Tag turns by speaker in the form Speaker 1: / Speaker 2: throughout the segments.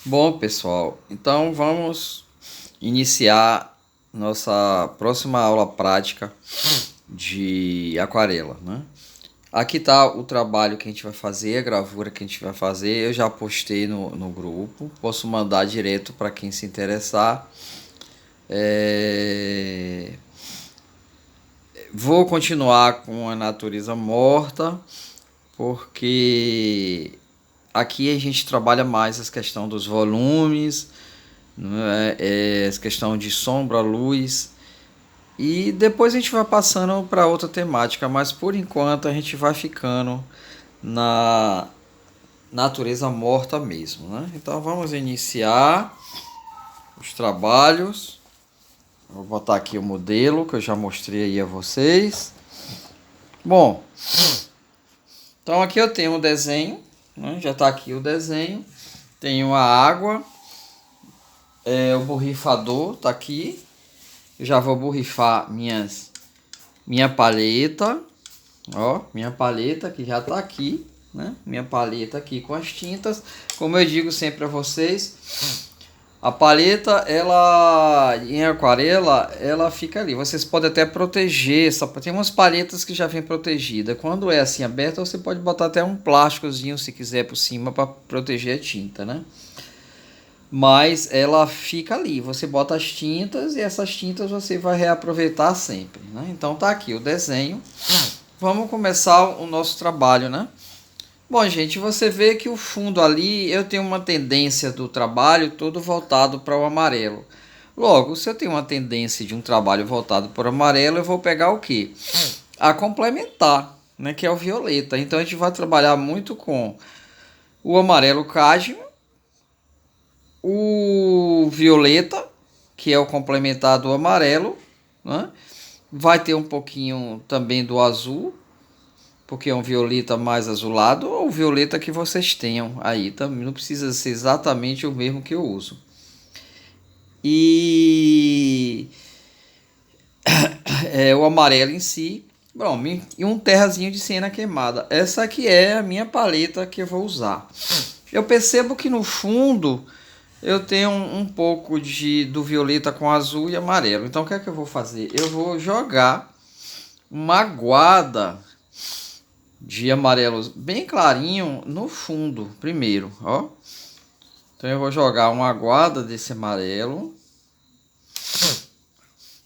Speaker 1: Bom, pessoal, então vamos iniciar nossa próxima aula prática de aquarela, né? Aqui está o trabalho que a gente vai fazer, a gravura que a gente vai fazer. Eu já postei no grupo, posso mandar direto para quem se interessar. Vou continuar com a natureza morta, porque aqui a gente trabalha mais as questão dos volumes, né? Essa questão de sombra, luz. E depois a gente vai passando para outra temática, mas por enquanto a gente vai ficando na natureza morta mesmo, né? Então vamos iniciar os trabalhos. Vou botar aqui o modelo que eu já mostrei aí a vocês. Bom, então aqui eu tenho o desenho, né? Já está aqui o desenho. Tenho a água, o borrifador está aqui. Eu já vou borrifar minha paleta. Ó, minha paleta que já tá aqui, né? Minha paleta aqui com as tintas. Como eu digo sempre a vocês, a paleta, ela em aquarela, ela fica ali. Vocês podem até proteger, tem umas paletas que já vem protegida. Quando é assim aberta, você pode botar até um plásticozinho se quiser por cima para proteger a tinta, né? Mas ela fica ali. Você bota as tintas e essas tintas você vai reaproveitar sempre, né? Então tá aqui o desenho. Vamos começar o nosso trabalho, né? Bom, gente, você vê que o fundo ali, eu tenho uma tendência do trabalho todo voltado para o amarelo. Logo, se eu tenho uma tendência de um trabalho voltado para o amarelo, eu vou pegar o quê? A complementar, né? Que é o violeta. Então a gente vai trabalhar muito com o amarelo cadmio, o violeta, que é o complementar do amarelo, né? Vai ter um pouquinho também do azul, porque é um violeta mais azulado, ou o violeta que vocês tenham aí também, não precisa ser exatamente o mesmo que eu uso. E o amarelo em si, bom, e um terrazinho de siena queimada. Essa aqui é a minha paleta que eu vou usar. Eu percebo que no fundo eu tenho um pouco do violeta com azul e amarelo. Então o que é que eu vou fazer? Eu vou jogar uma guarda de amarelo bem clarinho no fundo primeiro, ó. Então eu vou jogar uma guarda desse amarelo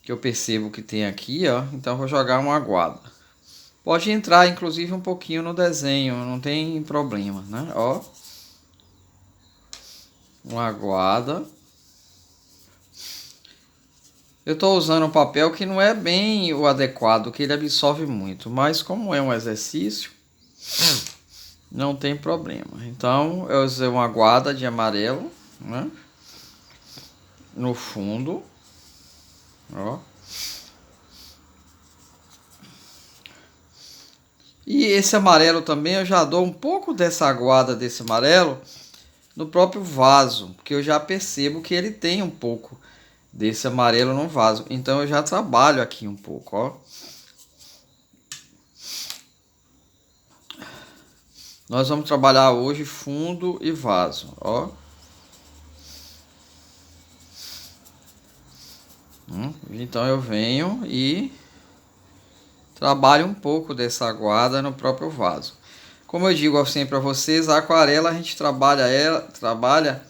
Speaker 1: que eu percebo que tem aqui, ó. Então eu vou jogar uma guarda. Pode entrar inclusive um pouquinho no desenho, não tem problema, né? Ó, uma guarda. Eu estou usando um papel que não é bem o adequado, que ele absorve muito, mas como é um exercício, não tem problema. Então eu usei uma guarda de amarelo, né? No fundo, ó. E esse amarelo também eu já dou um pouco dessa aguada desse amarelo no próprio vaso, porque eu já percebo que ele tem um pouco desse amarelo no vaso. Então eu já trabalho aqui um pouco, ó. Nós vamos trabalhar hoje fundo e vaso, ó. Então eu venho e trabalho um pouco dessa aguada no próprio vaso. Como eu digo sempre a vocês, a aquarela a gente trabalha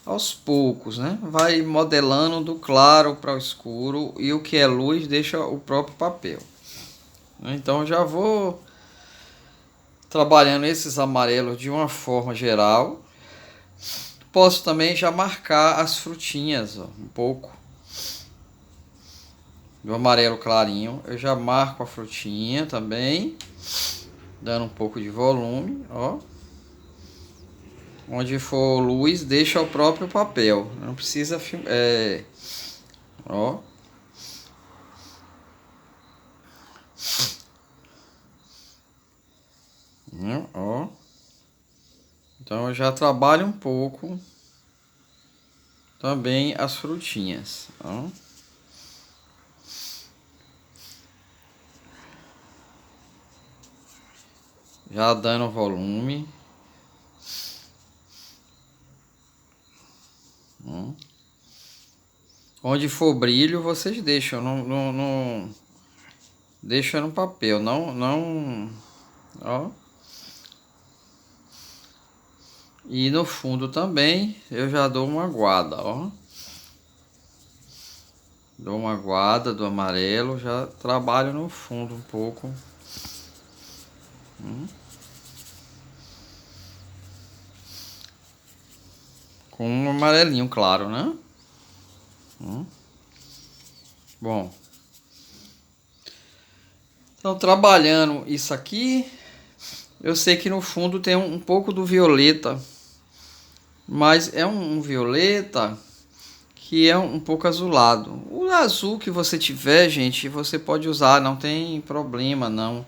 Speaker 1: aos poucos, né? Vai modelando do claro para o escuro e o que é luz deixa o próprio papel. Então já vou trabalhando esses amarelos de uma forma geral. Posso também já marcar as frutinhas, ó, um pouco do amarelo clarinho. Eu já marco a frutinha também, dando um pouco de volume, ó. Onde for luz, deixa o próprio papel. Não precisa ó. Ó. Então eu já trabalho um pouco também as frutinhas, ó. Já dando volume. Onde for brilho, vocês deixam, não deixa no papel, ó. E no fundo também eu já dou uma aguada, ó. Dou uma aguada do amarelo, já trabalho no fundo um pouco. Com um amarelinho claro, né? Bom, então trabalhando isso aqui, eu sei que no fundo tem um pouco do violeta, mas é um violeta que é um pouco azulado. O azul que você tiver, gente, você pode usar, não tem problema, não.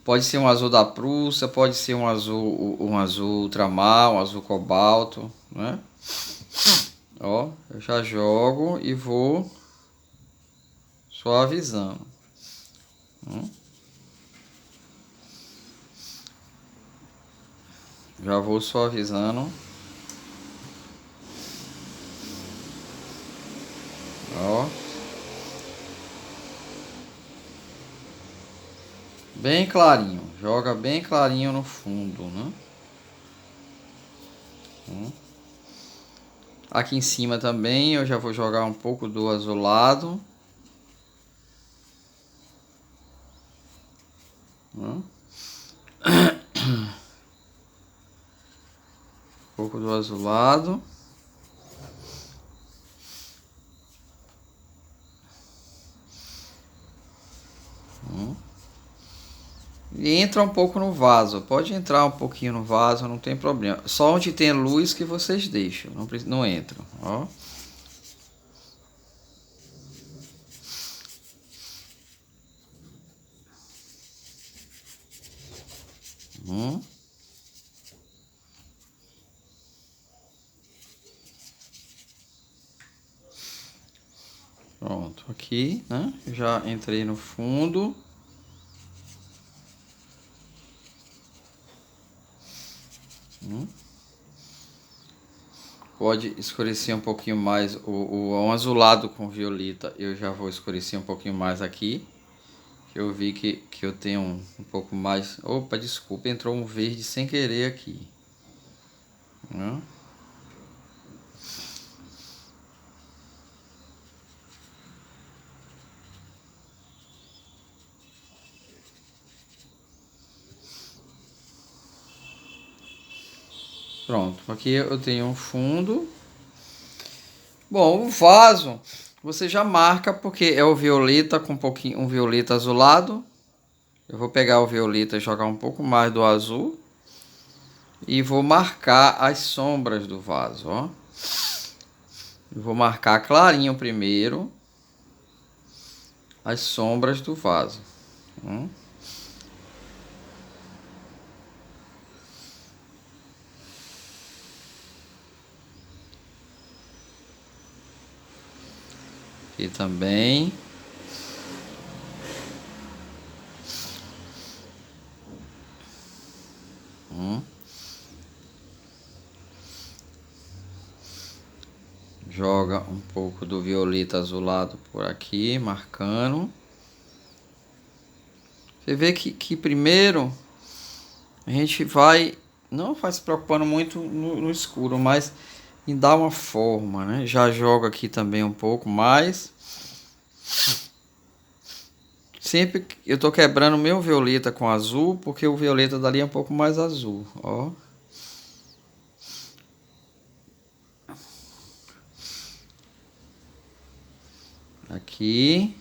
Speaker 1: Pode ser um azul da Prússia, pode ser um azul ultramar, um azul cobalto, né? Ó, eu já jogo e vou suavizando. Já vou suavizando. Ó. Bem clarinho. Joga bem clarinho no fundo, né? Aqui em cima também eu já vou jogar um pouco do azulado. Um pouco do azulado. E entra um pouco no vaso. Pode entrar um pouquinho no vaso, não tem problema. Só onde tem luz que vocês deixam. Não entram, ó. Pronto, aqui, né? Já entrei no fundo. Pode escurecer um pouquinho mais o azulado com violeta. Eu já vou escurecer um pouquinho mais aqui. Eu vi que eu tenho um pouco mais. Opa, desculpa, entrou um verde sem querer aqui. Né? Pronto, aqui eu tenho um fundo. Bom, o vaso você já marca porque é o violeta com um violeta azulado. Eu vou pegar o violeta e jogar um pouco mais do azul. E vou marcar as sombras do vaso, ó. Eu vou marcar clarinho primeiro as sombras do vaso. Aqui também. Joga um pouco do violeta azulado por aqui, marcando. Você vê que primeiro a gente não vai se preocupando muito no escuro, mas em dar uma forma, né? Já joga aqui também um pouco mais. Sempre eu tô quebrando meu violeta com azul, porque o violeta dali é um pouco mais azul, ó. Aqui.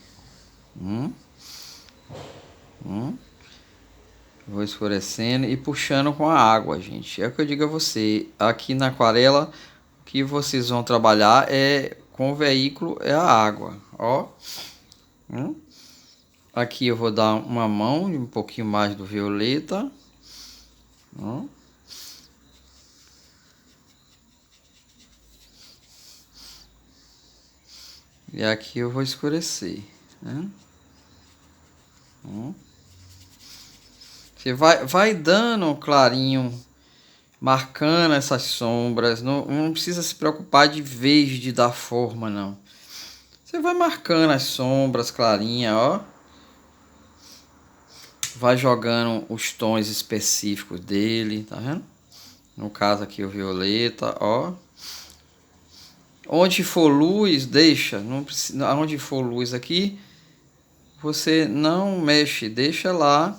Speaker 1: Vou escurecendo e puxando com a água, gente. É o que eu digo a você. Aqui na aquarela, o que vocês vão trabalhar é com o veículo, é a água, ó. Aqui eu vou dar uma mão e um pouquinho mais do violeta. Ó. E aqui eu vou escurecer, né? Você vai dando clarinho marcando essas sombras. Não precisa se preocupar de vez de dar forma, não. Você vai marcando as sombras clarinha, ó. Vai jogando os tons específicos dele, tá vendo? No caso aqui o violeta, ó. Onde for luz, deixa. Não precisa, onde for luz aqui, você não mexe, deixa lá.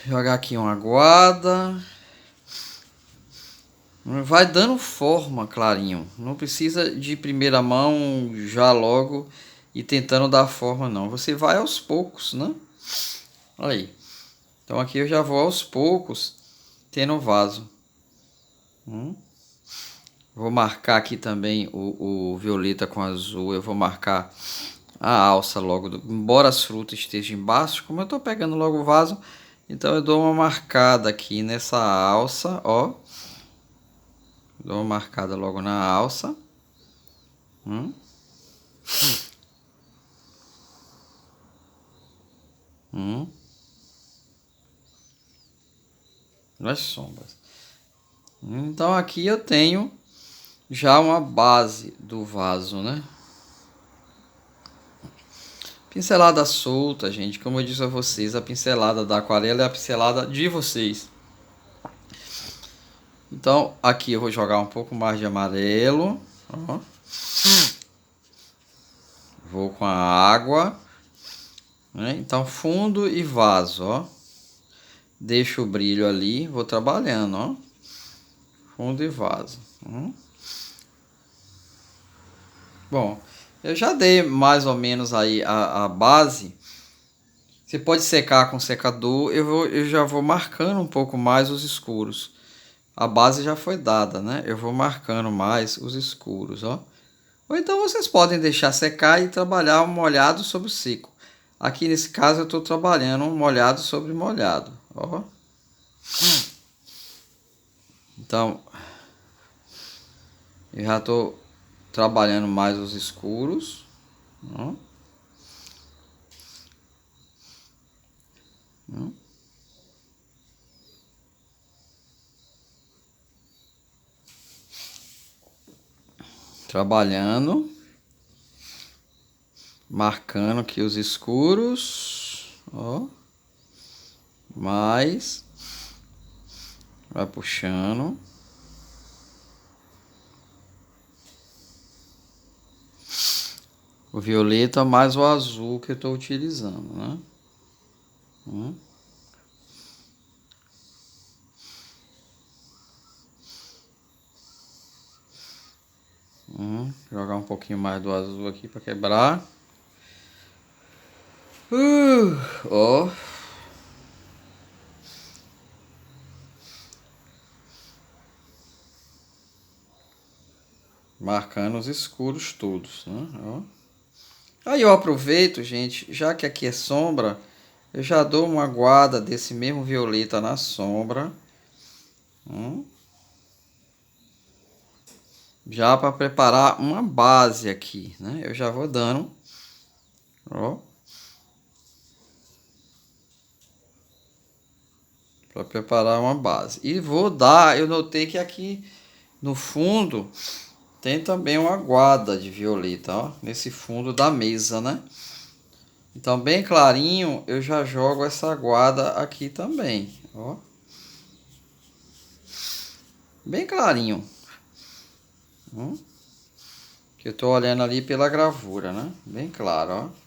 Speaker 1: Jogar aqui uma guarda. Vai dando forma, clarinho. Não precisa de primeira mão já logo e tentando dar forma, não. Você vai aos poucos, né? Aí. Então aqui eu já vou aos poucos tendo vaso. Vou marcar aqui também o violeta com azul. Eu vou marcar a alça logo. Embora as frutas estejam embaixo, como eu tô pegando logo o vaso, então eu dou uma marcada aqui nessa alça, ó. Dou uma marcada logo na alça. Nas sombras. Então aqui eu tenho já uma base do vaso, né? Pincelada solta, gente. Como eu disse a vocês, a pincelada da aquarela é a pincelada de vocês. Então aqui eu vou jogar um pouco mais de amarelo, ó. Vou com a água, né? Então fundo e vaso, ó. Deixo o brilho ali, vou trabalhando, ó. Fundo e vaso. Bom, eu já dei mais ou menos aí a base. Você pode secar com secador. Eu já vou marcando um pouco mais os escuros. A base já foi dada, né? Eu vou marcando mais os escuros, ó. Ou então vocês podem deixar secar e trabalhar um molhado sobre o seco. Aqui nesse caso eu estou trabalhando um molhado sobre molhado, ó. Então, eu já estou trabalhando mais os escuros, ó. Trabalhando, marcando aqui os escuros, ó. Mais, vai puxando. O violeta mais o azul que eu estou utilizando, né? Jogar um pouquinho mais do azul aqui para quebrar. Ó. Marcando os escuros todos, né? Ó. Aí eu aproveito, gente, já que aqui é sombra, eu já dou uma guarda desse mesmo violeta na sombra. Já para preparar uma base aqui, né? Eu já vou dando, ó. Para preparar uma base. E vou dar, eu notei que aqui no fundo tem também uma guarda de violeta, ó. Nesse fundo da mesa, né? Então, bem clarinho, eu já jogo essa guarda aqui também, ó. Bem clarinho. Que eu tô olhando ali pela gravura, né? Bem claro, ó.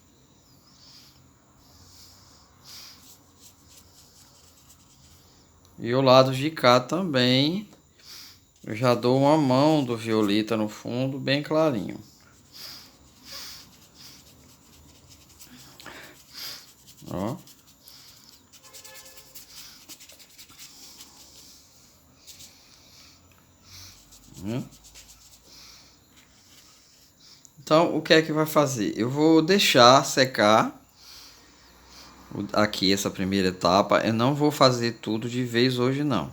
Speaker 1: E o lado de cá também, eu já dou uma mão do violeta no fundo, bem clarinho. Ó. Então, o que é que vai fazer? Eu vou deixar secar aqui essa primeira etapa. Eu não vou fazer tudo de vez hoje, não.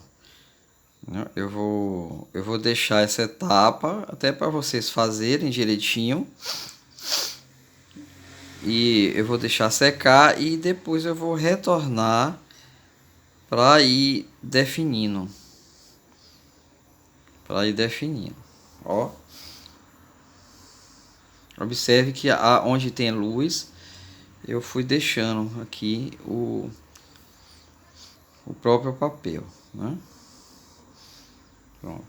Speaker 1: Eu vou deixar essa etapa até para vocês fazerem direitinho. E eu vou deixar secar e depois eu vou retornar para ir definindo. Ó. Observe que onde tem luz, eu fui deixando aqui o próprio papel, né? Pronto.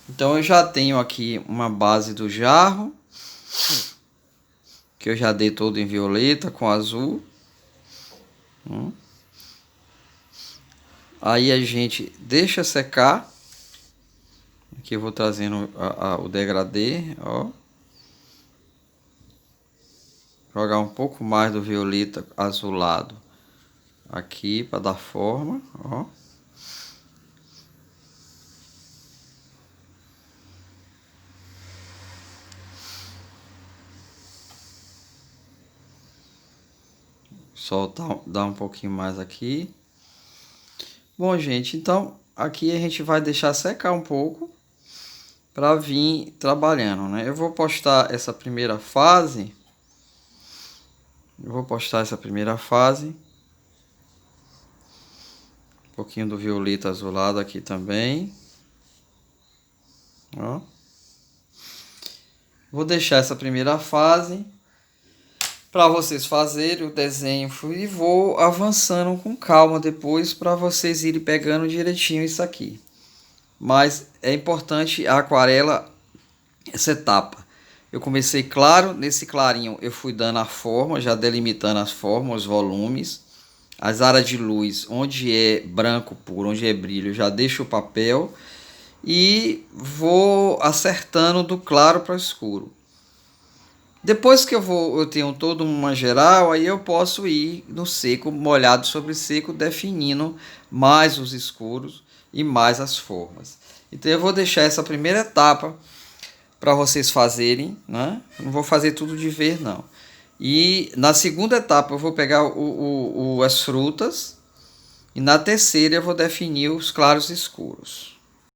Speaker 1: Então eu já tenho aqui uma base do jarro, que eu já dei todo em violeta com azul. Aí a gente deixa secar. Aqui eu vou trazendo o degradê, ó. Jogar um pouco mais do violeta azulado aqui para dar forma, ó. Soltar, dar um pouquinho mais aqui. Bom, gente, então aqui a gente vai deixar secar um pouco para vir trabalhando, né? Eu vou postar essa primeira fase. Um pouquinho do violeta azulado aqui também. Ó. Vou deixar essa primeira fase para vocês fazerem o desenho e vou avançando com calma depois para vocês irem pegando direitinho isso aqui. Mas é importante a aquarela, essa etapa. Eu comecei claro, nesse clarinho eu fui dando a forma, já delimitando as formas, os volumes. As áreas de luz, onde é branco puro, onde é brilho, eu já deixo o papel e vou acertando do claro para o escuro. Depois que eu tenho toda uma geral, aí eu posso ir no seco, molhado sobre seco, definindo mais os escuros e mais as formas. Então eu vou deixar essa primeira etapa para vocês fazerem, né? Não vou fazer tudo de vez não. E na segunda etapa eu vou pegar as frutas e na terceira eu vou definir os claros e escuros.